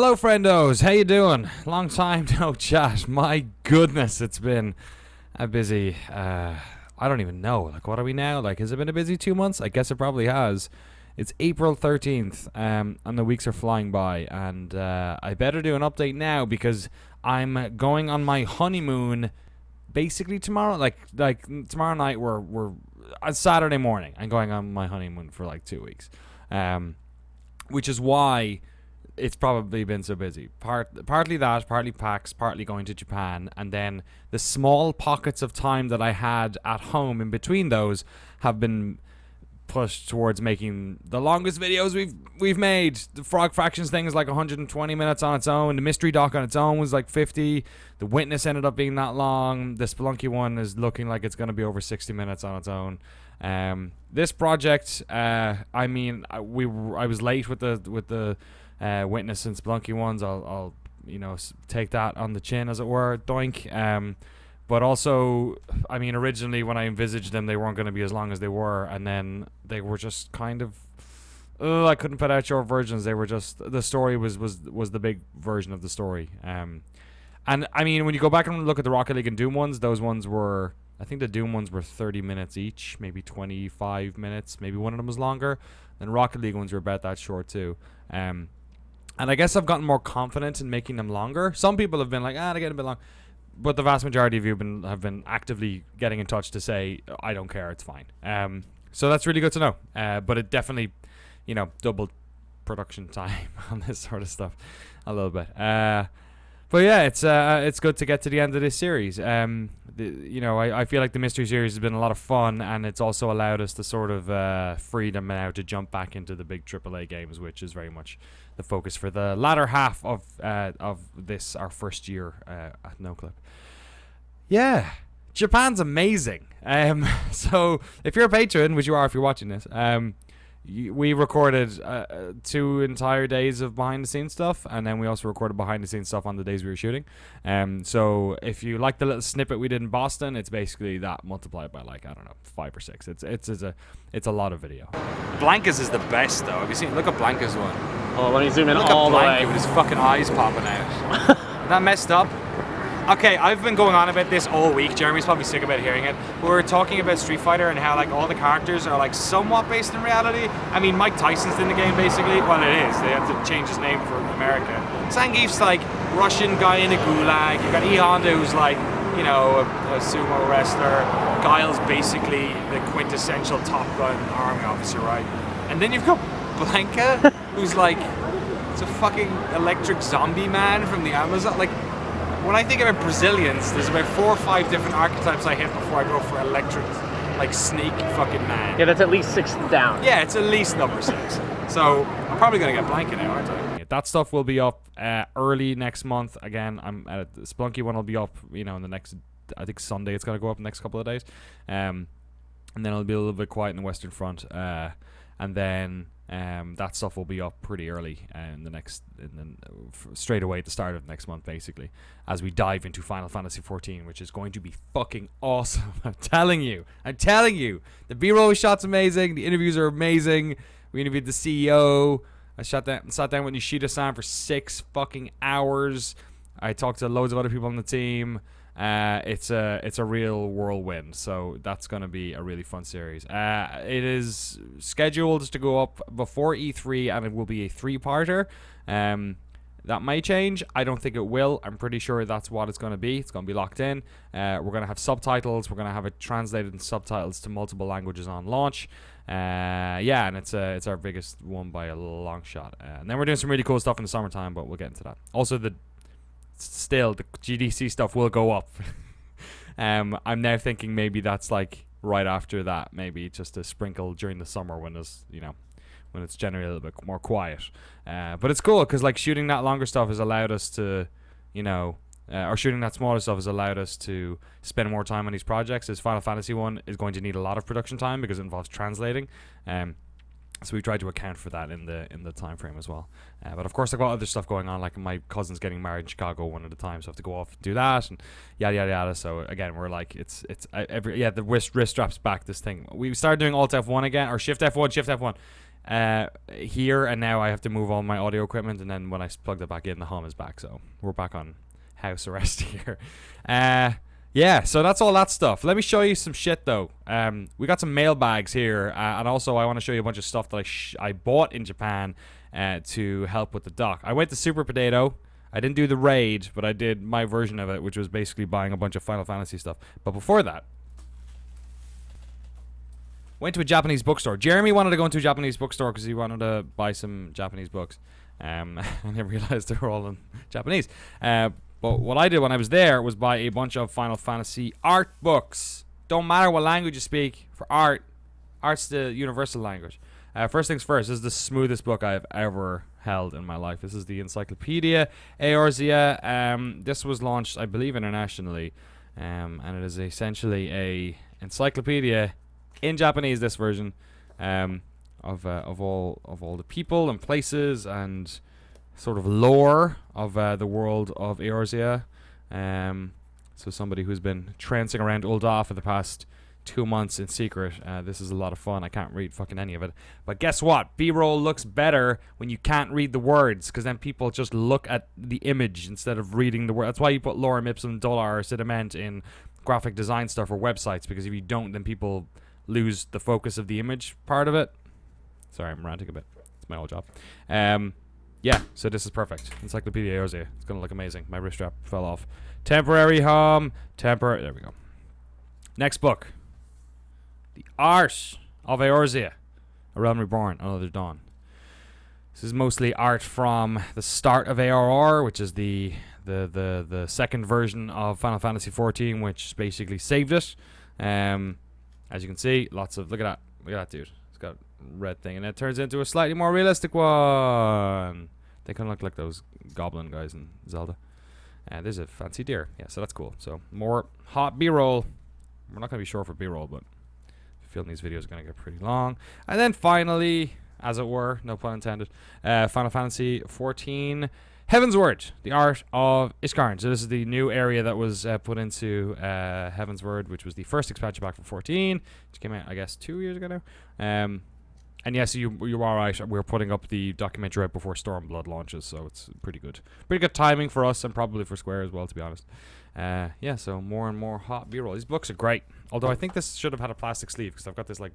Hello, friendos. How you doing? Long time no chat. My goodness, it's been a busy. I don't even know. Like, what are we now? Like, has it been a busy 2 months? I guess it probably has. It's April 13th, and the weeks are flying by. And I better do an update now because I'm going on my honeymoon. Basically tomorrow, like tomorrow night, we're on Saturday morning. I'm going on my honeymoon for like 2 weeks, which is why it's probably been so busy. Partly that, partly PAX, partly going to Japan, and then the small pockets of time that I had at home in between those have been pushed towards making the longest videos we've made. The Frog Fractions thing is like 120 minutes on its own. The Mystery Doc on its own was like 50. The Witness ended up being that long. The Spelunky one is looking like it's going to be over 60 minutes on its own. This project, I was late with the Witness and Spelunky ones. I'll take that on the chin, as it were, doink. But also, I mean, originally when I envisaged them, they weren't going to be as long as they were, and then they were just kind of, I couldn't put out short versions. They were just, the story was the big version of the story. And I mean, when you go back and look at the Rocket League and Doom ones, those ones were, I think the Doom ones were 30 minutes each, maybe 25 minutes, maybe one of them was longer. And Rocket League ones were about that short too. And I guess I've gotten more confident in making them longer. Some people have been like, they're getting a bit long. But the vast majority of you have been actively getting in touch to say, I don't care, it's fine. So that's really good to know. But it definitely, doubled production time on this sort of stuff a little bit. But yeah, it's good to get to the end of this series. I feel like the mystery series has been a lot of fun, and it's also allowed us the sort of freedom now to jump back into the big AAA games, which is very much the focus for the latter half of this, our first year at noclip. Yeah, Japan's amazing. So if you're a patron, which you are if you're watching this, we recorded 2 entire days of behind-the-scenes stuff, and then we also recorded behind-the-scenes stuff on the days we were shooting. So if you like the little snippet we did in Boston, it's basically that multiplied by 5 or 6. It's a lot of video. Blanca's is the best though. Have you seen? Look at Blanca's one. Oh, let me zoom in Look all at the Blanca way. with his fucking eyes popping out. Isn't that messed up? Okay, I've been going on about this all week. Jeremy's probably sick about hearing it. We're talking about Street Fighter and how all the characters are somewhat based in reality. I mean, Mike Tyson's in the game basically. Well, it is. They had to change his name for America. Zangief's Russian guy in a gulag. You've got E Honda who's a sumo wrestler. Guile's basically the quintessential Top Gun army officer, right? And then you've got Blanca, who's it's a fucking electric zombie man from the Amazon. When I think about Brazilians, there's about 4 or 5 different archetypes I hit before I go for electric, snake fucking man. Yeah, that's at least 6 down. Yeah, it's at least number 6. So I'm probably gonna get Blanca now, aren't I? That stuff will be up early next month. Again, the Spelunky one will be up, in the next, I think Sunday it's gonna go up the next couple of days, and then it'll be a little bit quiet in the Western Front, and then that stuff will be up pretty early straight away at the start of next month, basically, as we dive into Final Fantasy XIV, which is going to be fucking awesome. I'm telling you, the B-roll shot's amazing, the interviews are amazing. We interviewed the CEO. I sat down with Nishida-san for 6 fucking hours. I talked to loads of other people on the team. It's a real whirlwind, so that's going to be a really fun series. It is scheduled to go up before E3, and it will be a 3-parter. That may change. I don't think it will. I'm pretty sure that's what it's going to be. It's going to be locked in. We're going to have subtitles. We're going to have it translated in subtitles to multiple languages on launch. And it's our biggest one by a long shot. And then we're doing some really cool stuff in the summertime, but we'll get into that. Also, the GDC stuff will go up. I'm now thinking maybe that's right after that, maybe just a sprinkle during the summer when there's when it's generally a little bit more quiet. But it's cool because shooting that longer stuff has allowed us to or shooting that smaller stuff has allowed us to spend more time on these projects. This Final Fantasy one is going to need a lot of production time because it involves translating. So we tried to account for that in the time frame as well. But of course, I've got other stuff going on, my cousin's getting married in Chicago one at a time, so I have to go off and do that and yada yada yada. So again, we're the wrist straps back. This thing we started doing Alt F1 again, or Shift F1, here, and now I have to move all my audio equipment, and then when I plug that back in, the hum is back. So we're back on house arrest here. Yeah, so that's all that stuff. Let me show you some shit though. We got some mailbags here, and also I want to show you a bunch of stuff that I bought in Japan to help with the dock. I went to Super Potato. I didn't do the raid, but I did my version of it, which was basically buying a bunch of Final Fantasy stuff. But before that, went to a Japanese bookstore. Jeremy wanted to go into a Japanese bookstore because he wanted to buy some Japanese books. And I realized they were all in Japanese. But what I did when I was there was buy a bunch of Final Fantasy art books. Don't matter what language you speak, for art, art's the universal language. First things first, this is the smoothest book I've ever held in my life. This is the Encyclopedia Eorzea. This was launched, I believe, internationally. And it is essentially a encyclopedia in Japanese, this version, of all the people and places and sort of lore of the world of Eorzea. So somebody who's been trancing around Ul'dah for the past 2 months in secret. This is a lot of fun. I can't read fucking any of it. But guess what? B-roll looks better when you can't read the words, because then people just look at the image instead of reading the word. That's why you put lorem ipsum dolor sediment in graphic design stuff or websites, because if you don't, then people lose the focus of the image part of it. Sorry, I'm ranting a bit. It's my old job. Yeah, so this is perfect. Encyclopedia Eorzea. It's going to look amazing. My wrist strap fell off. Temporary hum. There we go. Next book. The Art of Eorzea. A Realm Reborn. Another Dawn. This is mostly art from the start of ARR, which is the second version of Final Fantasy XIV, which basically saved it. As you can see, lots of... Look at that dude. It's got a red thing, and it turns into a slightly more realistic one. They kind of look like those goblin guys in Zelda. There's a fancy deer. Yeah, so that's cool. So more hot B-roll. We're not going to be short for B-roll, but I feel these videos are going to get pretty long. And then finally, as it were, no pun intended, Final Fantasy XIV Heaven's Word, the Art of Iskarn. So this is the new area that was put into Heaven's Word, which was the first expansion pack for 14, which came out, I guess, 2 years ago now. And yes, you are right. We're putting up the documentary right before Stormblood launches, so it's pretty good. Pretty good timing for us, and probably for Square as well, to be honest. Yeah, so more and more hot B-roll. These books are great. Although I think this should have had a plastic sleeve, because I've got this like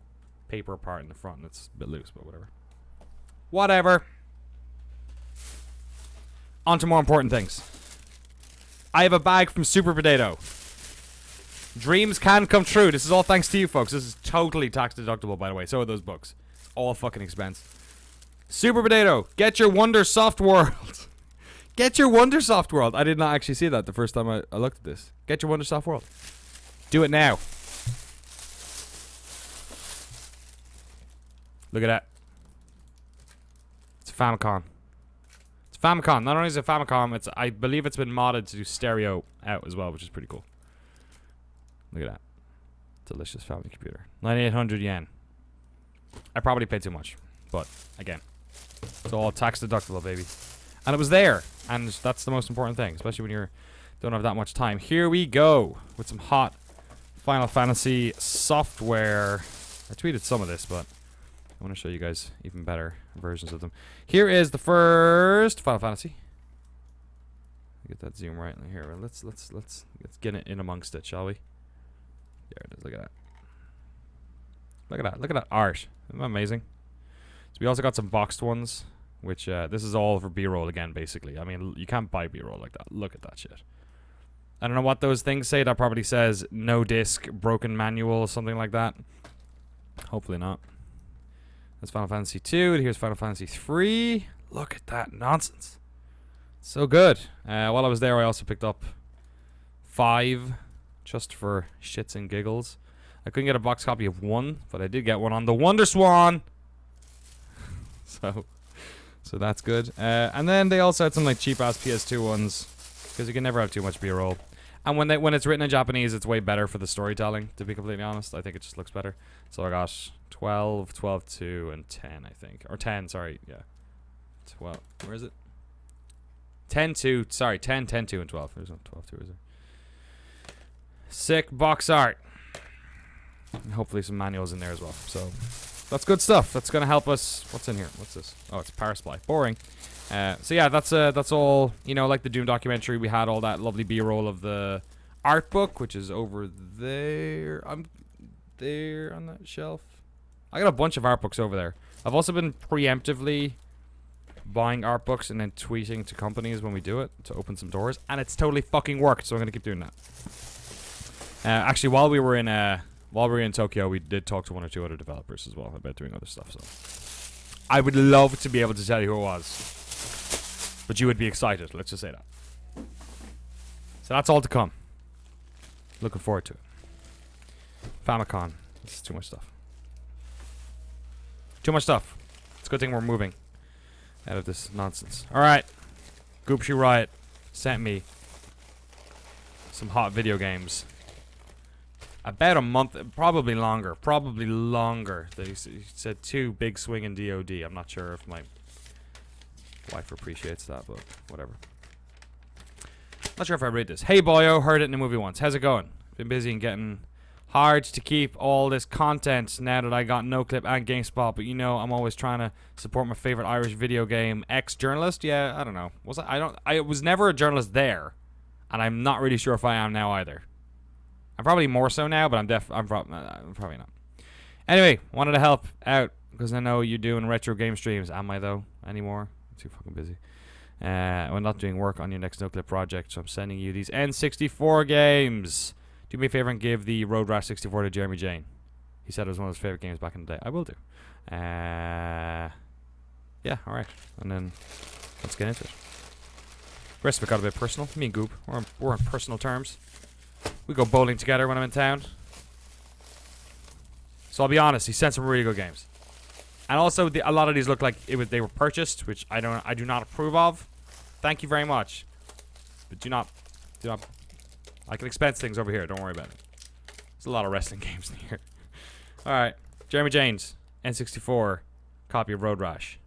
paper part in the front, and it's a bit loose, but whatever. Whatever. On to more important things. I have a bag from Super Potato. Dreams can come true. This is all thanks to you, folks. This is totally tax deductible, by the way. So are those books. All fucking expense. Super Potato, get your Wonder Soft World. Get your Wonder Soft World. I did not actually see that the first time I looked at this. Get your Wonder Soft World. Do it now. Look at that. It's a Famicom. Famicom. Not only is it Famicom, I believe it's been modded to do stereo out as well, which is pretty cool. Look at that. Delicious family computer. 9,800 yen. I probably paid too much, but again, it's all tax deductible, baby. And it was there, and that's the most important thing, especially when you don't have that much time. Here we go with some hot Final Fantasy software. I tweeted some of this, but I want to show you guys even better versions of them. Here is the first Final Fantasy. Get that zoom right in here. Let's get it in amongst it, shall we? There it is. Look at that. Look at that. Look at that art. Isn't that amazing? So we also got some boxed ones, which this is all for B-roll again, basically. I mean, you can't buy B-roll like that. Look at that shit. I don't know what those things say. That probably says no disc, broken manual, something like that. Hopefully not. That's Final Fantasy 2. Here's Final Fantasy 3. Look at that nonsense. So good. While I was there, I also picked up 5 just for shits and giggles. I couldn't get a box copy of 1, but I did get one on the Wonder Swan. so that's good. And then they also had some like cheap ass PS2 ones, because you can never have too much B-roll. And when it's written in Japanese, it's way better for the storytelling, to be completely honest. I think it just looks better. So I got 12, 12, 2, and 10, I think. Or 10, sorry, yeah. 12, where is it? 10, 2, sorry, 10, 10, 2, and 12. There's no 12, 2, is there? Sick box art. And hopefully some manuals in there as well. So that's good stuff. That's gonna help us. What's in here? What's this? Oh, it's power supply. Boring. So yeah, that's all. You know, like the Doom documentary, we had all that lovely B-roll of the art book, which is over there. I'm there on that shelf. I got a bunch of art books over there. I've also been preemptively buying art books and then tweeting to companies when we do it to open some doors, and it's totally fucking worked. So I'm gonna keep doing that. Actually, while we were in Tokyo, we did talk to 1 or 2 other developers as well about doing other stuff. So I would love to be able to tell you who it was, but you would be excited. Let's just say that. So that's all to come. Looking forward to it. Famicom. This is too much stuff. Too much stuff. It's a good thing we're moving out of this nonsense. Alright. Goopshoe Riot sent me some hot video games. About a month, probably longer. Probably longer. He said 2 big swing in DOD. I'm not sure if my wife appreciates that, but whatever. Not sure if I read this. Hey boyo, heard it in a movie once. How's it going? Been busy and getting hard to keep all this content now that I got noclip and GameSpot, but you know I'm always trying to support my favorite Irish video game ex-journalist. Yeah, I don't know. I was never a journalist there, and I'm not really sure if I am now either. I'm probably more so now, but I'm probably not. Anyway, wanted to help out because I know you're doing retro game streams. Am I though anymore? I'm too fucking busy. I'm not doing work on your next noclip project, so I'm sending you these N64 games. Do me a favor and give the Road Rash 64 to Jeremy Jane. He said it was one of his favorite games back in the day. I will do. Yeah, alright. And then let's get into it. The rest of it got a bit personal. Me and Goop, we're on personal terms. We go bowling together when I'm in town. So I'll be honest, he sent some really good games. And also, a lot of these look like they were purchased, which I do not approve of. Thank you very much. But do not. I can expense things over here. Don't worry about it. There's a lot of wrestling games in here. All right, Jeremy James, N64, copy of Road Rash.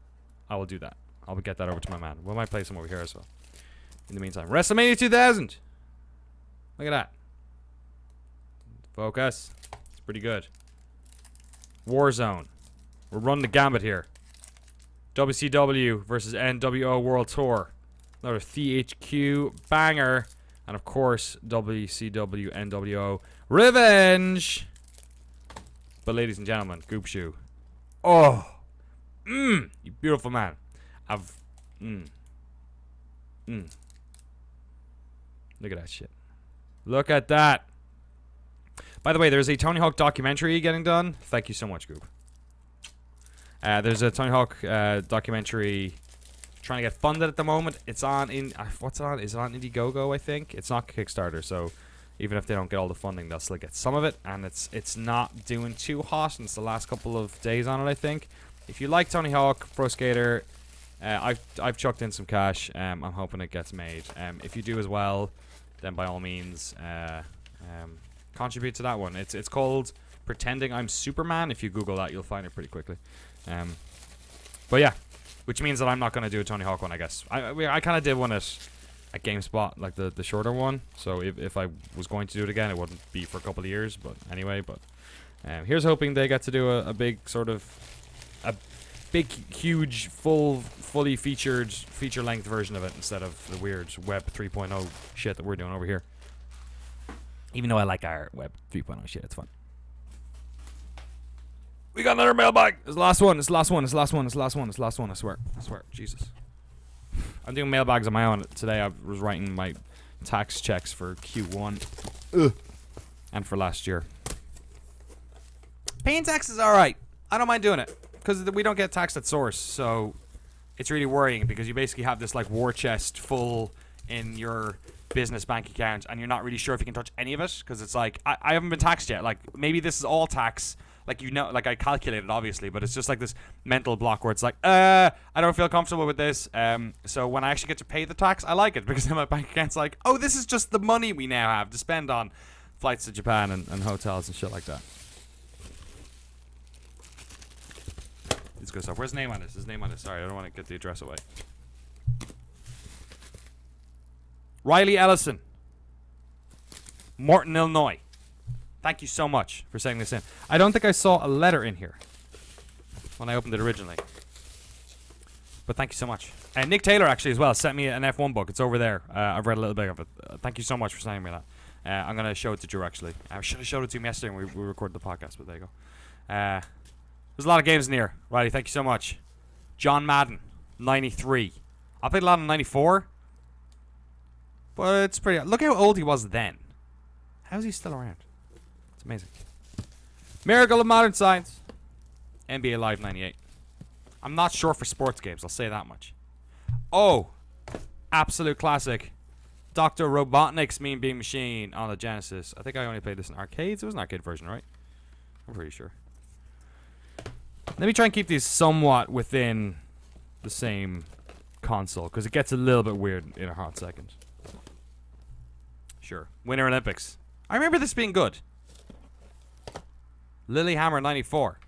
I will do that. I'll get that over to my man. We might play some over here as well. In the meantime, WrestleMania 2000. Look at that. Focus. It's pretty good. Warzone. We're running the gambit here. WCW versus NWO World Tour. Another THQ banger. And of course, WCW NWO Revenge. But ladies and gentlemen, Goopshoe. Oh. You beautiful man. Look at that shit. Look at that. By the way, there's a Tony Hawk documentary getting done. Thank you so much, Goop. There's a Tony Hawk documentary trying to get funded at the moment. It's on what's it on? Is it on Indiegogo? I think it's not Kickstarter. So even if they don't get all the funding, they'll still get some of it. And it's not doing too hot. And it's the last couple of days on it, I think. If you like Tony Hawk Pro Skater, I've chucked in some cash. I'm hoping it gets made. If you do as well, then by all means, contribute to that one. It's called Pretending I'm Superman. If you Google that, you'll find it pretty quickly. But yeah, which means that I'm not going to do a Tony Hawk one, I guess. I kind of did one at GameSpot, like the shorter one. So if I was going to do it again, it wouldn't be for a couple of years. But anyway, here's hoping they get to do a big sort of a big, huge, fully featured feature-length version of it instead of the weird Web 3.0 shit that we're doing over here. Even though I like our Web 3.0 shit, it's fun. We got another mailbag. It's the last one. It's the last one. It's the last one. It's the last one. It's the last one. I swear. I swear. Jesus. I'm doing mailbags on my own. Today I was writing my tax checks for Q1. And for last year. Paying tax is alright. I don't mind doing it. Because we don't get taxed at source. So it's really worrying because you basically have this like war chest full in your business bank account. And you're not really sure if you can touch any of it. Because it's like, I haven't been taxed yet. Like maybe this is all tax. Like, you know, like I calculated obviously, but it's just like this mental block where it's like, I don't feel comfortable with this. So when I actually get to pay the tax, I like it because then my bank account's like, oh, this is just the money we now have to spend on flights to Japan and hotels and shit like that. It's good stuff. Where's his name on this? His name on this. Sorry, I don't want to get the address away. Riley Ellison, Morton, Illinois. Thank you so much for sending this in. I don't think I saw a letter in here. when I opened it originally. But thank you so much. And Nick Taylor actually as well sent me an F1 book. It's over there. I've read a little bit of it. Thank you so much for sending me that. I'm going to show it to Drew actually. I should have showed it to him yesterday when we recorded the podcast, but there you go. There's a lot of games in here. Righty, thank you so much. John Madden, 93. I played a lot in 94. But it's pretty... Look how old he was then. How is he still around? It's amazing. Miracle of Modern Science. NBA Live 98. I'm not sure for sports games, I'll say that much. Oh, absolute classic. Dr. Robotnik's Mean Bean Machine on the Genesis. I think I only played this in arcades. It was an arcade version, right? I'm pretty sure. Let me try and keep these somewhat within the same console, because it gets a little bit weird in a hot second. Sure. Winter Olympics. I remember this being good. Lilyhammer 94.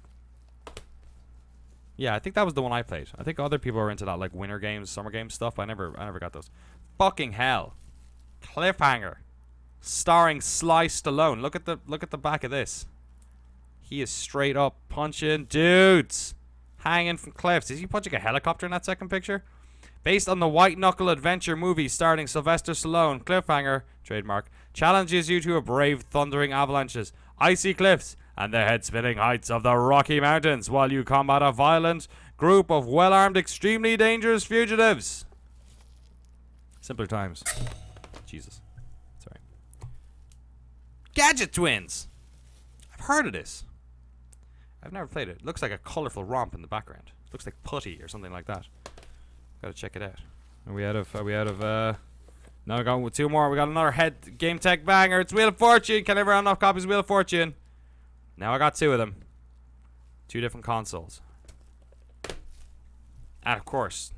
Yeah, I think that was the one I played. I think other people were into that, like winter games, summer games stuff. But I never got those. Fucking hell. Cliffhanger. Starring Sly Stallone. Look at the back of this. He is straight up punching dudes. Hanging from cliffs. Is he punching a helicopter in that second picture? Based on the white knuckle adventure movie starring Sylvester Stallone, Cliffhanger, trademark, challenges you to a brave thundering avalanches, icy cliffs, and the head-spinning heights of the Rocky Mountains while you combat a violent group of well-armed, extremely dangerous fugitives. Simpler times. Jesus. Sorry. Gadget Twins! I've heard of this. I've never played it. It looks like a colourful romp in the background. It looks like putty or something like that. Gotta check it out. Are we out of no, we got two more. We got another head game tech banger. It's Wheel of Fortune. Can everyone have enough copies of Wheel of Fortune? Now I got two of them. Two different consoles. And of course,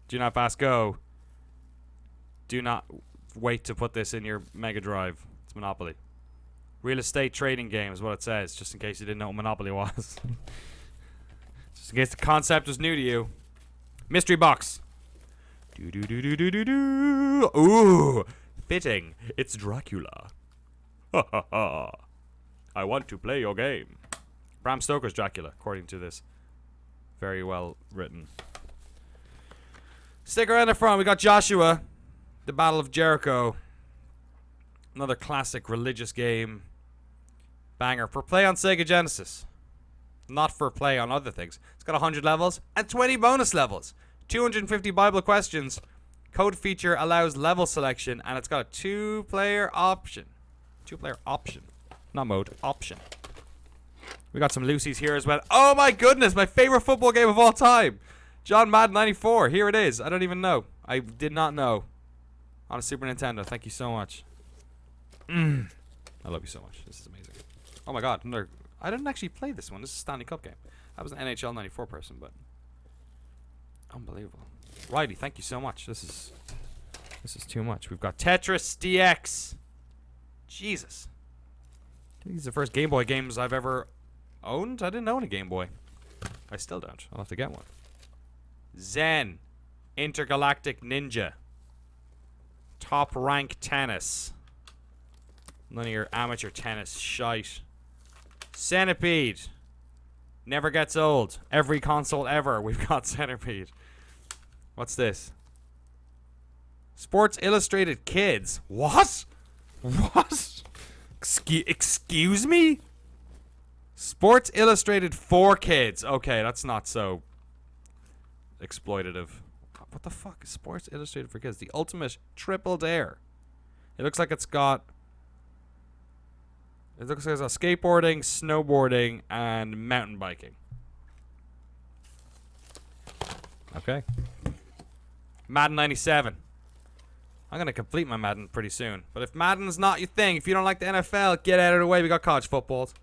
do not pass go. Do not wait to put this in your Mega Drive. It's Monopoly. Real estate trading game is what it says, just in case you didn't know what Monopoly was. Just in case the concept was new to you. Mystery box. Do. Ooh, fitting. It's Dracula. Ha ha ha. I want to play your game. Bram Stoker's Dracula, according to this. Very well written. Stick around the front. We got Joshua. The Battle of Jericho. Another classic religious game. Banger. For play on Sega Genesis. Not for play on other things. It's got 100 levels and 20 bonus levels. 250 Bible questions. Code feature allows level selection. And it's got a two-player option. Two-player option. Not mode. Option. We got some Lucy's here as well. Oh my goodness. My favorite football game of all time. John Madden 94. Here it is. I don't even know. I did not know. On a Super Nintendo. Thank you so much. I love you so much. This is amazing. Oh my god. I didn't actually play this one. This is a Stanley Cup game. I was an NHL 94 person, but unbelievable. Righty, thank you so much. This is too much. We've got Tetris DX. Jesus. I think these are the first Game Boy games I've ever owned. I didn't own a Game Boy. I still don't. I'll have to get one. Zen. Intergalactic Ninja. Top Rank Tennis. None of your amateur tennis shite. Centipede. Never gets old. Every console ever, we've got Centipede. What's this? Sports Illustrated Kids. What? What? Excuse me? Sports Illustrated for kids. Okay, that's not so exploitative. What the fuck is Sports Illustrated for kids? The ultimate triple dare. It looks like it's got... It looks like it's got skateboarding, snowboarding, and mountain biking. Okay. Madden 97. I'm going to complete my Madden pretty soon. But if Madden's not your thing, if you don't like the NFL, get out of the way. We got college footballs.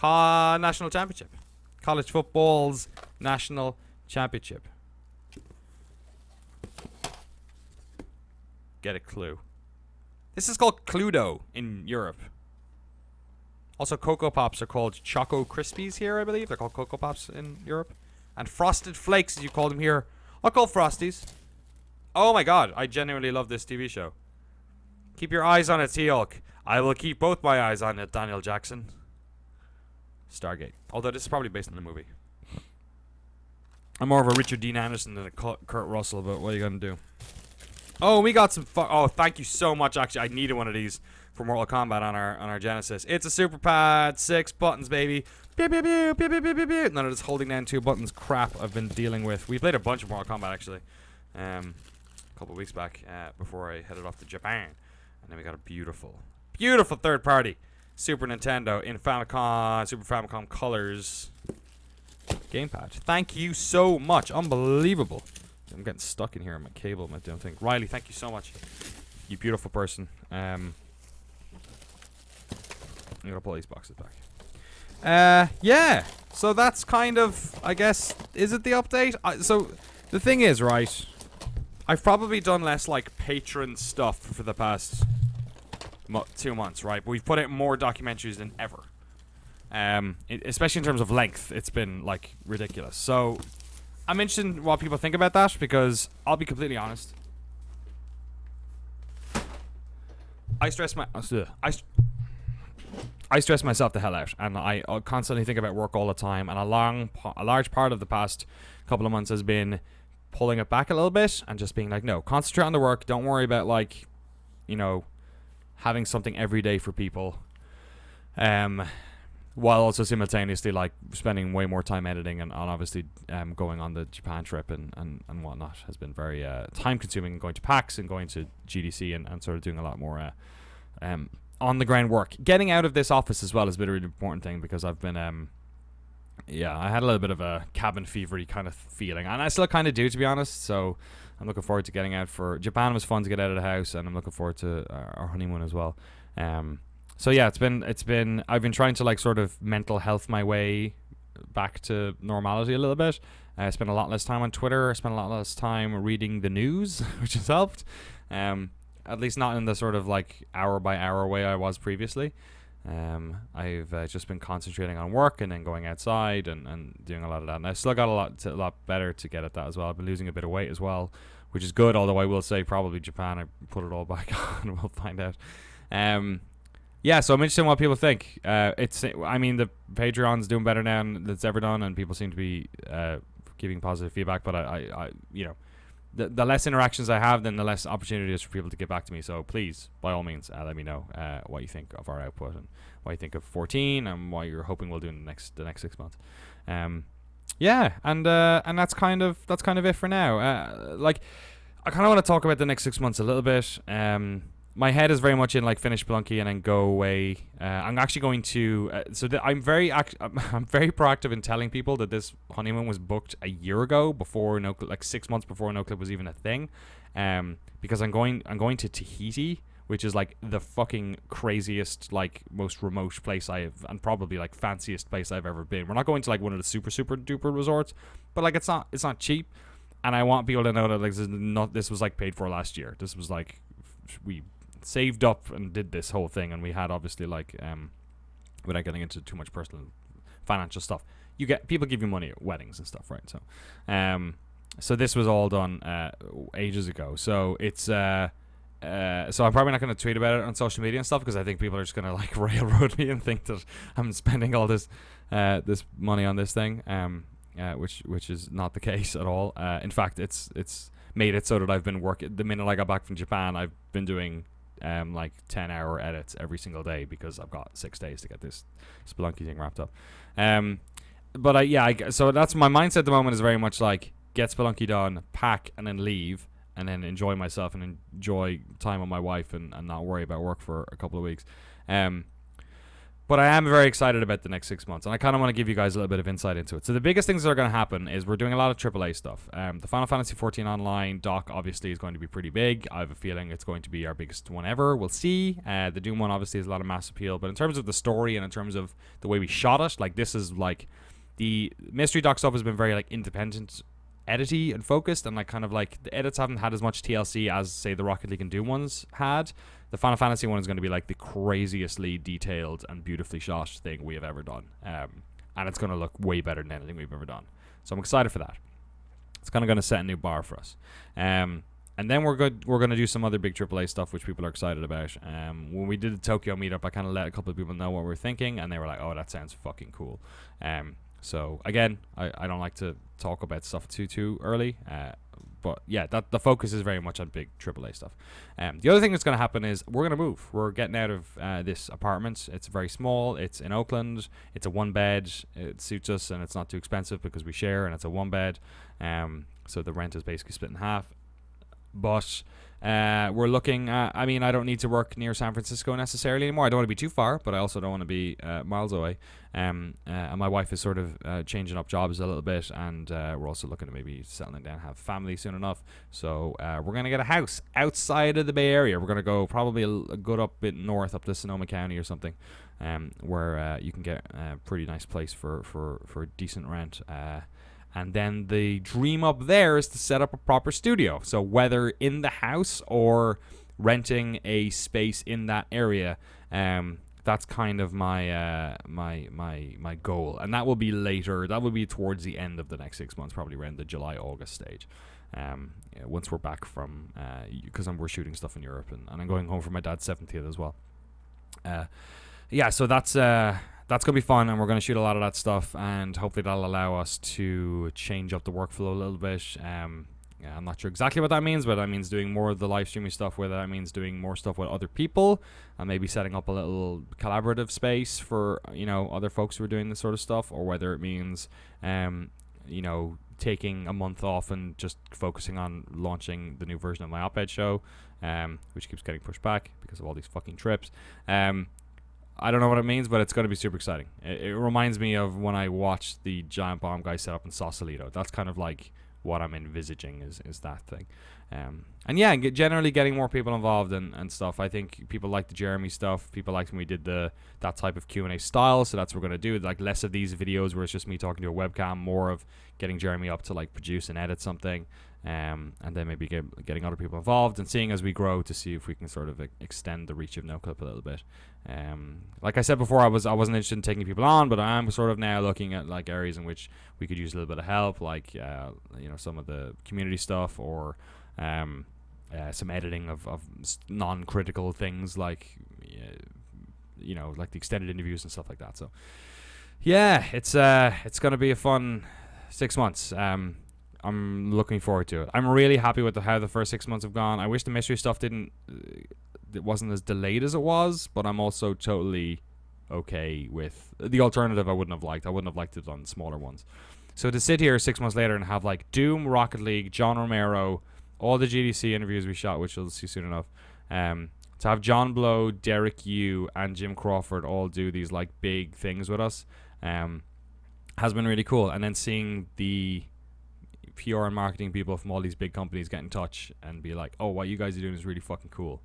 National Championship. College football's National Championship. Get a clue. This is called Cluedo in Europe. Also, Cocoa Pops are called Choco Krispies here, I believe. They're called Cocoa Pops in Europe. And Frosted Flakes, as you call them here, are called Frosties. Oh my god, I genuinely love this TV show. Keep your eyes on it, T-Hulk. I will keep both my eyes on it, Daniel Jackson. Stargate. Although this is probably based on the movie. I'm more of a Richard Dean Anderson than a Kurt Russell, but what are you going to do? Oh, we got some oh, thank you so much. Actually, I needed one of these for Mortal Kombat on our Genesis. It's a super pad, 6 buttons, baby. Pew, pew, pew, pew, pew, pew, pew, pew. None of this holding down 2 buttons crap I've been dealing with. We played a bunch of Mortal Kombat, actually, a couple of weeks back before I headed off to Japan. And then we got a beautiful third party Super Nintendo in Super Famicom colors gamepad. Thank you so much. Unbelievable. I'm getting stuck in here on my cable, my damn thing. Riley, thank you so much. You beautiful person. I'm gonna pull these boxes back. Yeah. So that's kind of, I guess, is it the update? So the thing is, right, I've probably done less like Patron stuff for the past 2 months, right? But we've put out more documentaries than ever. Especially in terms of length, it's been like ridiculous. So I'm interested in what people think about that, because I'll be completely honest. I stress myself the hell out, and I constantly think about work all the time. And a large part of the past couple of months has been pulling it back a little bit and just being like, no, concentrate on the work. Don't worry about, like, you know, having something every day for people. While also simultaneously, like, spending way more time editing and obviously going on the Japan trip and whatnot has been very time consuming, and going to PAX and going to GDC and sort of doing a lot more on the ground work. Getting out of this office as well has been a really important thing, because I've been I had a little bit of a cabin fevery kind of feeling, and I still kind of do, to be honest. So I'm looking forward to getting out. For Japan was fun to get out of the house, and I'm looking forward to our honeymoon as well. So yeah, I've been trying to, like, sort of mental health my way back to normality a little bit. I spent a lot less time on Twitter. I spent a lot less time reading the news, which has helped. At least not in the sort of like hour by hour way I was previously. I've just been concentrating on work and then going outside and doing a lot of that. And I still got a lot better to get at that as well. I've been losing a bit of weight as well, which is good. Although I will say probably Japan, I put it all back on. We'll find out. Yeah, so I'm interested in what people think. I mean, the Patreon's doing better now than it's ever done, and people seem to be giving positive feedback. But I you know, the less interactions I have, then the less opportunity is for people to get back to me. So please, by all means, let me know what you think of our output and what you think of 14 and what you're hoping we'll do in the next 6 months. Yeah, and that's kind of it for now. Like, I kind of want to talk about the next 6 months a little bit. My head is very much in, like, finish Spelunky and then go away. I'm actually going to I'm very proactive in telling people that this honeymoon was booked a year ago, before 6 months before noclip was even a thing. Because I'm going to Tahiti, which is like the fucking craziest, like, most remote place and probably like fanciest place I've ever been. We're not going to like one of the super duper resorts, but like it's not cheap, and I want people to know that, like, this was like paid for last year. This was like, we saved up and did this whole thing, and we had obviously, like, without getting into too much personal financial stuff, people give you money at weddings and stuff, right? So this was all done ages ago. So it's so I'm probably not going to tweet about it on social media and stuff, because I think people are just going to, like, railroad me and think that I'm spending all this money on this thing, which is not the case at all. In fact, it's made it so that I've been working. The minute I got back from Japan, I've been doing like 10-hour edits every single day, because I've got 6 days to get this Spelunky thing wrapped up. So that's my mindset at the moment, is very much like, get Spelunky done, pack, and then leave, and then enjoy myself and enjoy time with my wife, and not worry about work for a couple of weeks. But I am very excited about the next 6 months, and I kind of want to give you guys a little bit of insight into it. So the biggest things that are going to happen is we're doing a lot of AAA stuff. The Final Fantasy XIV Online doc obviously is going to be pretty big. I have a feeling it's going to be our biggest one ever. We'll see. The Doom one obviously has a lot of mass appeal, but in terms of the story and in terms of the way we shot it, like, this is like, the mystery doc stuff has been very, like, independent, edity and focused, and like, kind of like, the edits haven't had as much TLC as, say, the Rocket League and Doom ones had. The Final Fantasy one is going to be like the craziestly detailed and beautifully shot thing we have ever done, and it's going to look way better than anything we've ever done. So I'm excited for that. It's kind of going to set a new bar for us. And then we're going to do some other big AAA stuff, which people are excited about. When we did the Tokyo meetup, I kind of let a couple of people know what we were thinking, and they were like, "Oh, that sounds fucking cool." So again, I don't like to talk about stuff too early. But yeah, that the focus is very much on big AAA stuff. The other thing that's going to happen is we're going to move. We're getting out of this apartment. It's very small. It's in Oakland. It's a one bed. It suits us, and it's not too expensive because we share, and it's a one bed. So the rent is basically split in half. But we're looking at, I mean, I don't need to work near San Francisco necessarily anymore. I don't want to be too far, but I also don't want to be miles away. And my wife is sort of changing up jobs a little bit, and we're also looking to maybe settling down, have a family soon enough. So we're going to get a house outside of the Bay Area. We're going to go probably a good up bit north, up to Sonoma County or something, where you can get a pretty nice place for decent rent. And then the dream up there is to set up a proper studio. So whether in the house or renting a space in that area, that's kind of my my goal. And that will be later. That will be towards the end of the next 6 months, probably around the July, August stage. Once we're back from, because we're shooting stuff in Europe, and I'm going home for my dad's 70th as well. So that's going to be fun, and we're going to shoot a lot of that stuff, and hopefully that'll allow us to change up the workflow a little bit. I'm not sure exactly what that means, but that means doing more of the live streaming stuff, whether that means doing more stuff with other people, and maybe setting up a little collaborative space for, other folks who are doing this sort of stuff, or whether it means, taking a month off and just focusing on launching the new version of my op-ed show, which keeps getting pushed back because of all these fucking trips. I don't know what it means, but it's going to be super exciting. It reminds me of when I watched the giant bomb guy set up in Sausalito. That's kind of like what I'm envisaging is that thing. Generally getting more people involved and stuff. I think people like the Jeremy stuff. People liked when we did that type of Q&A style, so that's what we're going to do. Like less of these videos where it's just me talking to a webcam, more of getting Jeremy up to like produce and edit something. And then maybe getting other people involved and seeing as we grow to see if we can sort of extend the reach of NoClip a little bit. Like I said before, I wasn't interested in taking people on, but I'm sort of now looking at like areas in which we could use a little bit of help, like some of the community stuff, or some editing of non-critical things, like like the extended interviews and stuff like that. So yeah, it's gonna be a fun 6 months. I'm looking forward to it. I'm really happy with how the first 6 months have gone. I wish the mystery stuff it wasn't as delayed as it was, but I'm also totally okay with the alternative. I wouldn't have liked it on smaller ones. So to sit here 6 months later and have like Doom, Rocket League, John Romero, all the GDC interviews we shot, which we'll see soon enough, to have John Blow, Derek Yu, and Jim Crawford all do these like big things with us, has been really cool. And then seeing the PR and marketing people from all these big companies get in touch and be like, oh, what you guys are doing is really fucking cool.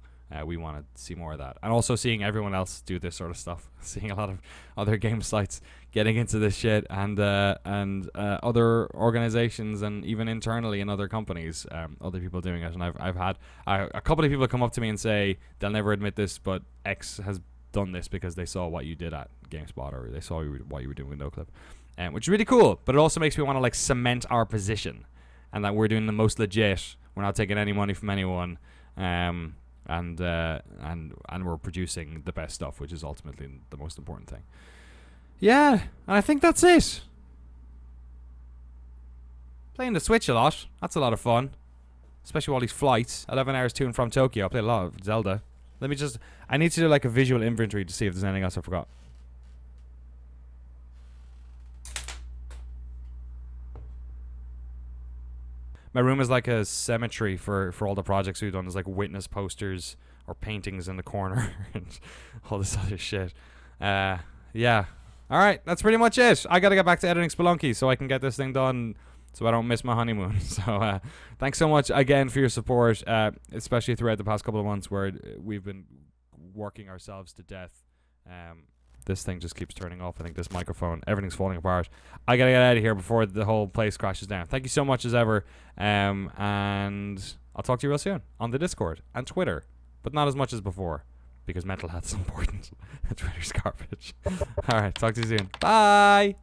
We want to see more of that. And also seeing everyone else do this sort of stuff, seeing a lot of other game sites getting into this shit, and other organizations, and even internally in other companies, other people doing it. And I've had a couple of people come up to me and say they'll never admit this, but X has done this because they saw what you did at GameSpot, or they saw what you were doing with NoClip. Which is really cool, but it also makes me want to like cement our position, and that we're doing the most legit. We're not taking any money from anyone, and we're producing the best stuff, which is ultimately the most important thing. Yeah, and I think that's it. Playing the Switch a lot. That's a lot of fun, especially with all these flights. 11 hours to and from Tokyo. I played a lot of Zelda. I need to do like a visual inventory to see if there's anything else I forgot. My room is like a cemetery for all the projects we've done. There's like witness posters or paintings in the corner and all this other shit. Yeah. All right, that's pretty much it. I got to get back to editing Spelunky so I can get this thing done so I don't miss my honeymoon. So thanks so much again for your support, especially throughout the past couple of months where we've been working ourselves to death. This thing just keeps turning off. I think this microphone, everything's falling apart. I gotta get out of here before the whole place crashes down. Thank you so much as ever. And I'll talk to you real soon on the Discord and Twitter, but not as much as before because mental health is important. Twitter's garbage. All right, talk to you soon. Bye.